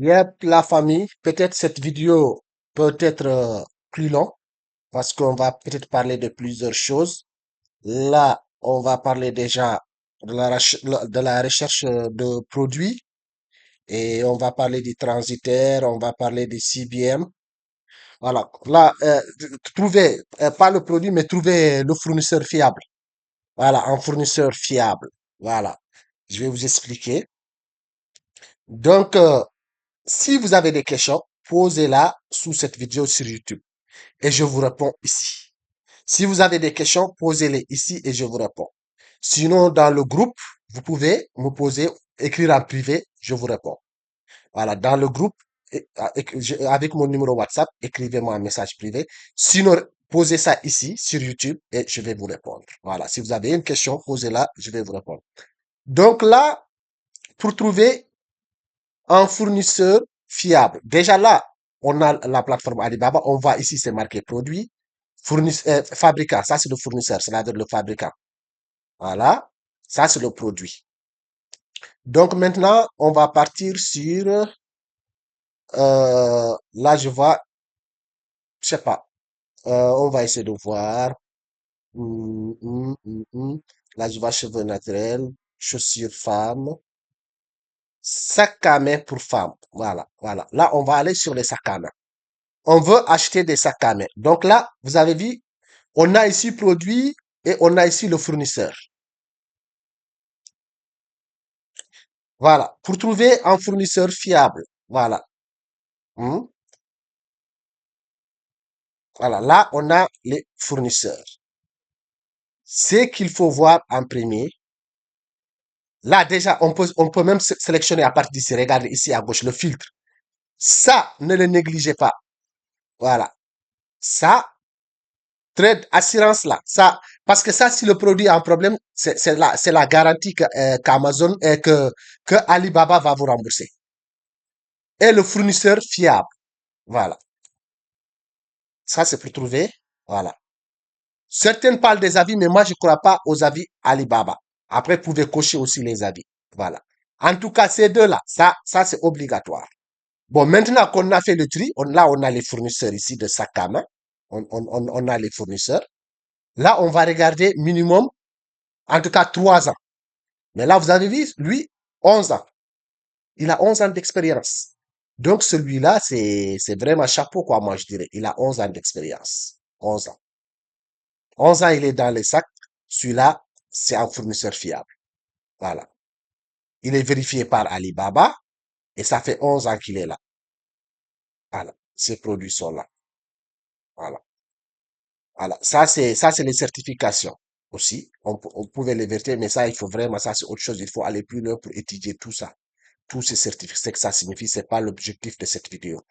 Yep, la famille, peut-être cette vidéo peut être plus long parce qu'on va peut-être parler de plusieurs choses. Là, on va parler déjà de la recherche de produits et on va parler du transitaire, on va parler des CBM. Voilà, là, trouver, pas le produit, mais trouver le fournisseur fiable. Voilà, un fournisseur fiable. Voilà, je vais vous expliquer. Donc, si vous avez des questions, posez-la sous cette vidéo sur YouTube et je vous réponds ici. Si vous avez des questions, posez-les ici et je vous réponds. Sinon, dans le groupe, vous pouvez me poser, écrire en privé, je vous réponds. Voilà, dans le groupe, avec mon numéro WhatsApp, écrivez-moi un message privé. Sinon, posez ça ici sur YouTube et je vais vous répondre. Voilà, si vous avez une question, posez-la, je vais vous répondre. Donc là, pour trouver un fournisseur fiable. Déjà là, on a la plateforme Alibaba, on voit ici, c'est marqué produit, fabricant, ça c'est le fournisseur, c'est-à-dire le fabricant. Voilà, ça c'est le produit. Donc maintenant, on va partir sur, là je vois, je sais pas, on va essayer de voir. Là je vois cheveux naturels, chaussures femmes, sac à main pour femmes. Voilà, voilà. Là, on va aller sur les sacs à main. On veut acheter des sacs à main. Donc là, vous avez vu, on a ici produit et on a ici le fournisseur. Voilà. Pour trouver un fournisseur fiable. Voilà. Hmm. Voilà. Là, on a les fournisseurs. Ce qu'il faut voir en premier. Là, déjà, on peut même sélectionner à partir d'ici. Regardez ici à gauche, le filtre. Ça, ne le négligez pas. Voilà. Ça, trade assurance là, ça, parce que ça, si le produit a un problème, c'est la garantie qu'Amazon et que Alibaba va vous rembourser. Et le fournisseur fiable. Voilà. Ça, c'est pour trouver. Voilà. Certaines parlent des avis, mais moi, je ne crois pas aux avis Alibaba. Après, vous pouvez cocher aussi les avis. Voilà. En tout cas, ces deux-là, ça c'est obligatoire. Bon, maintenant qu'on a fait le tri, là, on a les fournisseurs ici de sac à main. On a les fournisseurs. Là, on va regarder minimum, en tout cas, 3 ans. Mais là, vous avez vu, lui, 11 ans. Il a 11 ans d'expérience. Donc, celui-là, c'est vraiment chapeau, quoi, moi, je dirais. Il a 11 ans d'expérience. 11 ans. 11 ans, il est dans les sacs. Celui-là, c'est un fournisseur fiable. Voilà. Il est vérifié par Alibaba et ça fait 11 ans qu'il est là. Voilà. Ces produits sont là. Voilà. Voilà. Ça, c'est les certifications aussi. On pouvait les vérifier, mais ça, il faut vraiment, ça, c'est autre chose. Il faut aller plus loin pour étudier tout ça. Tous ces certificats, ce que ça signifie, c'est pas l'objectif de cette vidéo.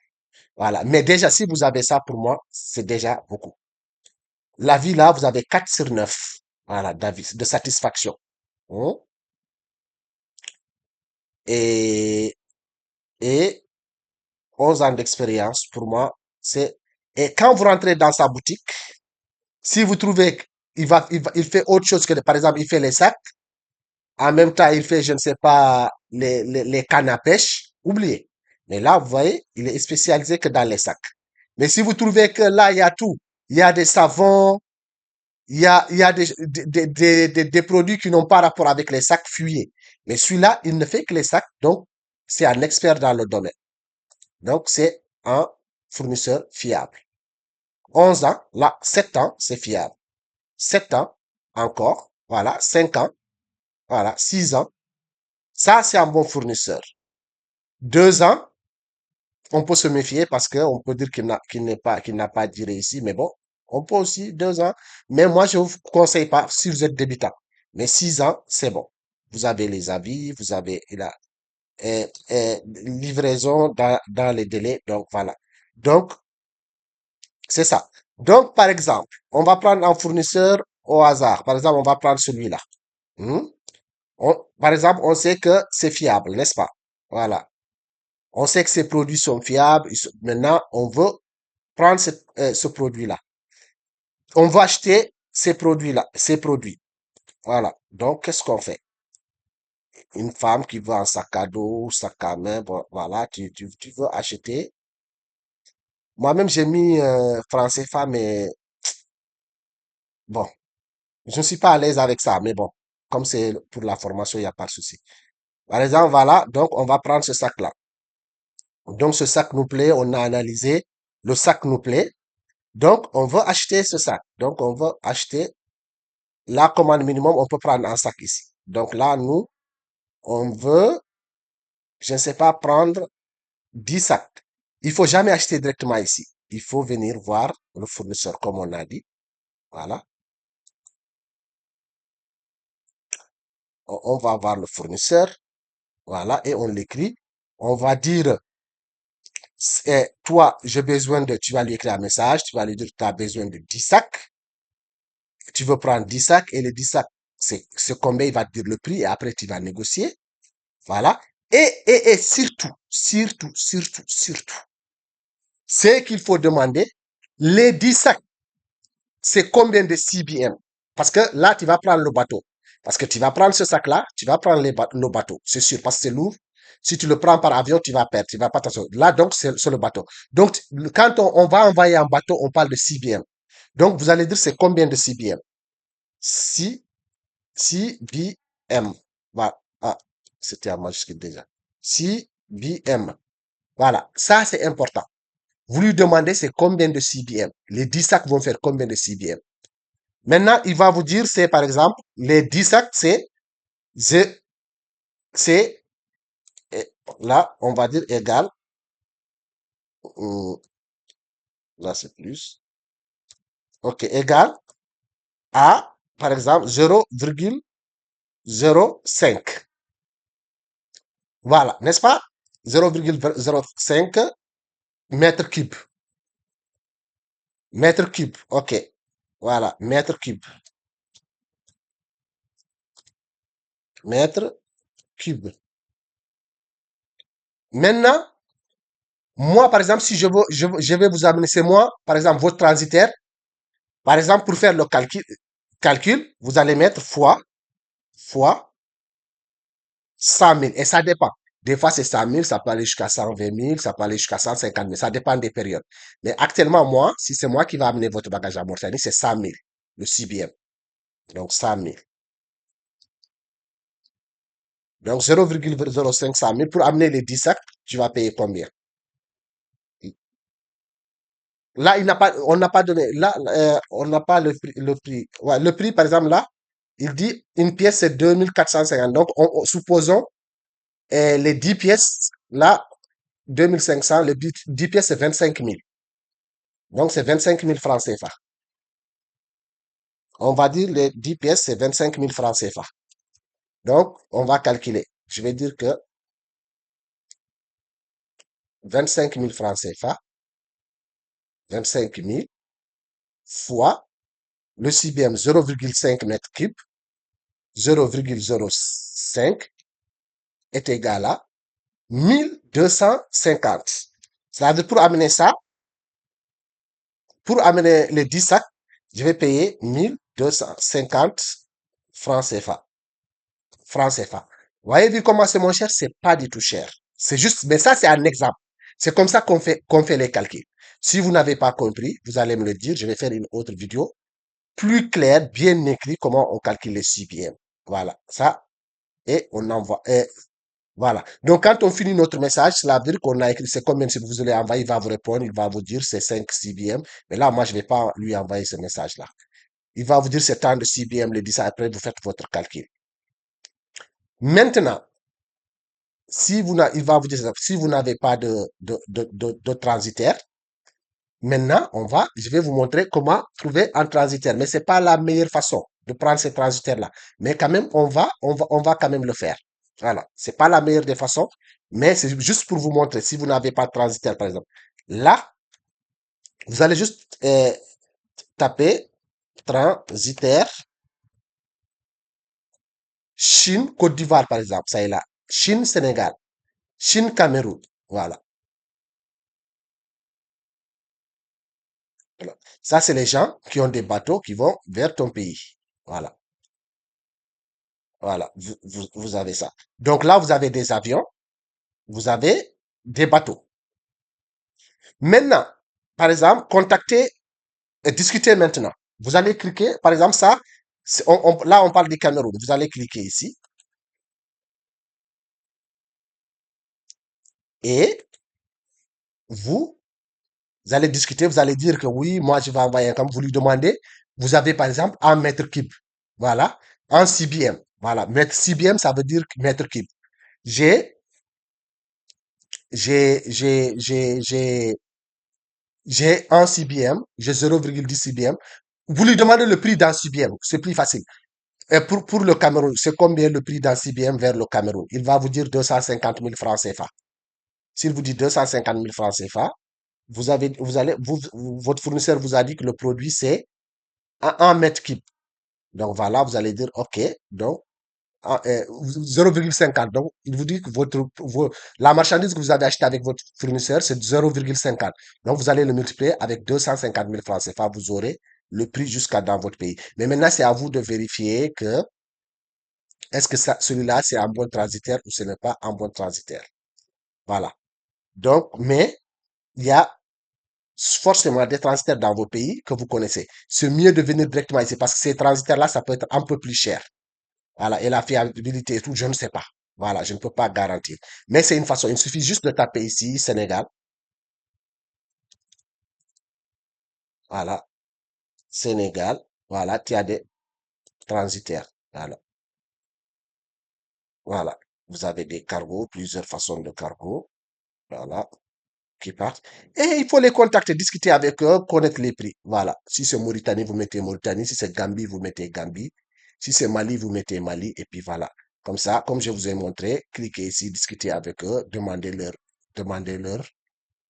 Voilà. Mais déjà, si vous avez ça pour moi, c'est déjà beaucoup. La vie là, vous avez 4 sur 9. Voilà, d'avis, de satisfaction. Hein. Et, et 11 ans d'expérience, pour moi, c'est, et quand vous rentrez dans sa boutique, si vous trouvez il fait autre chose que, par exemple, il fait les sacs, en même temps, il fait, je ne sais pas, les cannes à pêche, oubliez. Mais là, vous voyez, il est spécialisé que dans les sacs. Mais si vous trouvez que là, il y a tout, il y a des savons, il y a des produits qui n'ont pas rapport avec les sacs, fuyez. Mais celui-là, il ne fait que les sacs, donc c'est un expert dans le domaine. Donc c'est un fournisseur fiable. 11 ans, là, 7 ans, c'est fiable. 7 ans, encore, voilà, 5 ans, voilà, 6 ans. Ça, c'est un bon fournisseur. 2 ans, on peut se méfier parce qu'on peut dire qu'il n'a pas duré ici, mais bon, on peut aussi 2 ans. Mais moi, je ne vous conseille pas si vous êtes débutant. Mais 6 ans, c'est bon. Vous avez les avis, vous avez la livraison dans les délais. Donc, voilà. Donc, c'est ça. Donc, par exemple, on va prendre un fournisseur au hasard. Par exemple, on va prendre celui-là. Hmm. Par exemple, on sait que c'est fiable, n'est-ce pas? Voilà. On sait que ces produits sont fiables. Maintenant, on veut prendre ce produit-là. On va acheter ces produits-là, ces produits. Voilà. Donc, qu'est-ce qu'on fait? une femme qui veut un sac à dos, sac à main, bon, voilà, tu veux acheter. Moi-même, j'ai mis franc CFA, mais bon, je ne suis pas à l'aise avec ça, mais bon, comme c'est pour la formation, il n'y a pas de souci. Par exemple, voilà, donc on va prendre ce sac-là. Donc ce sac nous plaît, on a analysé, le sac nous plaît, donc on veut acheter ce sac. Donc on veut acheter la commande minimum, on peut prendre un sac ici. Donc là, nous, on veut, je ne sais pas, prendre 10 sacs. Il faut jamais acheter directement ici. Il faut venir voir le fournisseur, comme on a dit. Voilà. On va voir le fournisseur. Voilà. Et on l'écrit. On va dire, toi, j'ai besoin de, tu vas lui écrire un message. Tu vas lui dire que tu as besoin de 10 sacs. Tu veux prendre 10 sacs et les 10 sacs, c'est combien il va te dire le prix et après tu vas négocier. Voilà. Et surtout, c'est qu'il faut demander les 10 sacs, c'est combien de CBM? Parce que là, tu vas prendre le bateau. Parce que tu vas prendre ce sac-là, tu vas prendre le bateau. C'est sûr, parce que c'est lourd. Si tu le prends par avion, tu vas perdre. Tu vas pas t'en. Là, donc, c'est le bateau. Donc, quand on va envoyer un bateau, on parle de CBM. Donc, vous allez dire c'est combien de CBM? C, CBM. Voilà. Ah, c'était en majuscule déjà. CBM. Voilà. Ça, c'est important. Vous lui demandez c'est combien de CBM. Les 10 sacs vont faire combien de CBM. Maintenant, il va vous dire, c'est par exemple, les 10 sacs, c'est, là, on va dire égal, hum, là c'est plus, ok, égal à, par exemple, 0,05. Voilà, n'est-ce pas? 0,05 mètres cubes. Mètres cubes, ok. Voilà, mètres cubes. Mètres cubes. Maintenant, moi, par exemple, si je vais vous amener, c'est moi, par exemple, votre transitaire. Par exemple, pour faire le calcul, vous allez mettre fois 100 000. Et ça dépend. Des fois, c'est 100 000, ça peut aller jusqu'à 120 000, ça peut aller jusqu'à 150 000. Ça dépend des périodes. Mais actuellement, moi, si c'est moi qui va amener votre bagage à Mauritanie, c'est 100 000, le CBM. Donc, 100 000. Donc, 0,05 100 000. Pour amener les 10 sacs, tu vas payer combien? Là, on n'a pas donné, là, on n'a pas le prix. Ouais, le prix, par exemple, là, il dit une pièce, c'est 2450. Donc, supposons, les 10 pièces, là, 2500, les 10 pièces, c'est 25 000. Donc, c'est 25 000 francs CFA. On va dire les 10 pièces, c'est 25 000 francs CFA. Donc, on va calculer. Je vais dire que 25 000 francs CFA, 25 000 fois le CBM 0,5 mètres cubes, 0,05 est égal à 1250. C'est-à-dire, pour amener ça, pour amener les 10 sacs, je vais payer 1250 francs CFA. Francs CFA. Vous voyez, vu comment c'est mon cher, c'est pas du tout cher. C'est juste, mais ça, c'est un exemple. C'est comme ça qu'on fait les calculs. Si vous n'avez pas compris, vous allez me le dire. Je vais faire une autre vidéo plus claire, bien écrit, comment on calcule les CPM. Voilà. Ça, et on envoie. Et voilà. Donc, quand on finit notre message, cela veut dire qu'on a écrit, c'est combien si vous voulez envoyer, il va vous répondre, il va vous dire c'est 5 CBM. Mais là, moi, je ne vais pas lui envoyer ce message-là. Il va vous dire c'est tant de CBM, le 10, après, vous faites votre calcul. Maintenant, si vous il va vous dire, si vous n'avez pas de transitaire, maintenant, je vais vous montrer comment trouver un transitaire. Mais c'est pas la meilleure façon de prendre ces transitaires-là. Mais quand même, on va quand même le faire. Voilà. C'est pas la meilleure des façons, mais c'est juste pour vous montrer. Si vous n'avez pas de transitaire, par exemple, là, vous allez juste taper transitaire Chine, Côte d'Ivoire, par exemple. Ça est là. Chine, Sénégal. Chine, Cameroun. Voilà. Voilà. Ça, c'est les gens qui ont des bateaux qui vont vers ton pays. Voilà. Voilà, vous avez ça. Donc là, vous avez des avions, vous avez des bateaux. Maintenant, par exemple, contacter et discuter maintenant. Vous allez cliquer, par exemple, ça, là, on parle du Cameroun. Vous allez cliquer ici et vous allez discuter, vous allez dire que oui, moi, je vais envoyer, comme vous lui demandez, vous avez, par exemple, un mètre cube. Voilà, un CBM. Voilà, mètre CBM, ça veut dire mètre cube. J'ai, j'ai j'ai un CBM, j'ai 0,10 CBM. Vous lui demandez le prix d'un CBM, c'est plus facile. Et pour le Cameroun, c'est combien le prix d'un CBM vers le Cameroun? Il va vous dire 250 000 francs CFA. S'il vous dit 250 000 francs CFA, votre fournisseur vous a dit que le produit c'est à 1 mètre cube. Donc voilà, vous allez dire OK. Donc 0,50. Donc, il vous dit que la marchandise que vous avez achetée avec votre fournisseur, c'est 0,50. Donc, vous allez le multiplier avec 250 000 francs CFA. Vous aurez le prix jusqu'à dans votre pays. Mais maintenant, c'est à vous de vérifier que est-ce que celui-là, c'est un bon transitaire ou ce n'est pas un bon transitaire. Voilà. Donc, mais il y a forcément des transitaires dans vos pays que vous connaissez. C'est mieux de venir directement ici parce que ces transitaires-là, ça peut être un peu plus cher. Voilà, et la fiabilité et tout, je ne sais pas. Voilà, je ne peux pas garantir. Mais c'est une façon. Il suffit juste de taper ici, Sénégal. Voilà, Sénégal. Voilà, tu as des transitaires. Voilà, voilà. Vous avez des cargos, plusieurs façons de cargos. Voilà, qui partent. Et il faut les contacter, discuter avec eux, connaître les prix. Voilà. Si c'est Mauritanie, vous mettez Mauritanie. Si c'est Gambie, vous mettez Gambie. Si c'est Mali, vous mettez Mali. Et puis voilà. Comme ça, comme je vous ai montré, cliquez ici, discutez avec eux, demandez-leur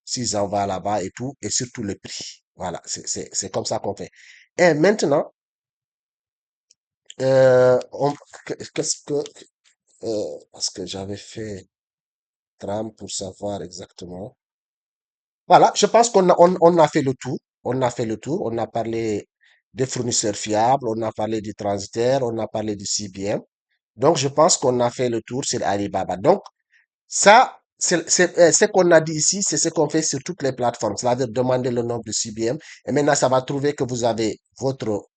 s'ils envoient là-bas et tout, et surtout le prix. Voilà, c'est comme ça qu'on fait. Et maintenant, qu'est-ce que, parce que j'avais fait tram pour savoir exactement. Voilà, je pense on a fait le tour. On a fait le tour. On a parlé des fournisseurs fiables, on a parlé du transitaire, on a parlé du CBM. Donc, je pense qu'on a fait le tour sur Alibaba. Donc, ça, ce qu'on a dit ici, c'est ce qu'on fait sur toutes les plateformes. C'est-à-dire demander le nombre de CBM. Et maintenant, ça va trouver que vous avez votre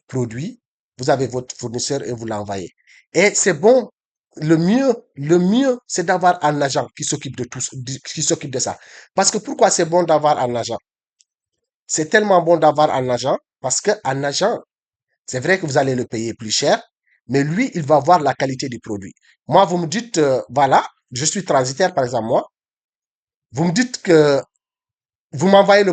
produit, vous avez votre fournisseur et vous l'envoyez. Et c'est bon. Le mieux, c'est d'avoir un agent qui s'occupe de tout, qui s'occupe de ça. Parce que pourquoi c'est bon d'avoir un agent? C'est tellement bon d'avoir un agent parce qu'un agent, c'est vrai que vous allez le payer plus cher, mais lui, il va voir la qualité du produit. Moi, vous me dites, voilà, je suis transitaire, par exemple, moi, vous me dites que vous m'envoyez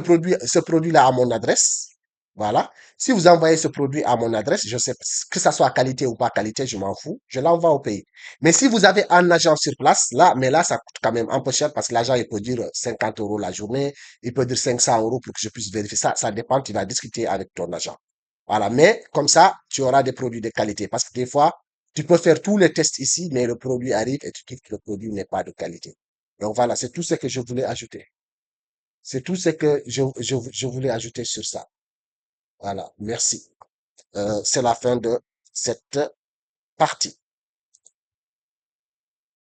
ce produit-là à mon adresse. Voilà. Si vous envoyez ce produit à mon adresse, je sais que ça soit qualité ou pas qualité, je m'en fous. Je l'envoie au pays. Mais si vous avez un agent sur place, là, mais là, ça coûte quand même un peu cher parce que l'agent, il peut dire 50 euros la journée, il peut dire 500 euros pour que je puisse vérifier ça. Ça dépend, tu vas discuter avec ton agent. Voilà. Mais comme ça, tu auras des produits de qualité parce que des fois, tu peux faire tous les tests ici, mais le produit arrive et tu trouves que le produit n'est pas de qualité. Donc voilà, c'est tout ce que je voulais ajouter. C'est tout ce que je voulais ajouter sur ça. Voilà, merci. C'est la fin de cette partie.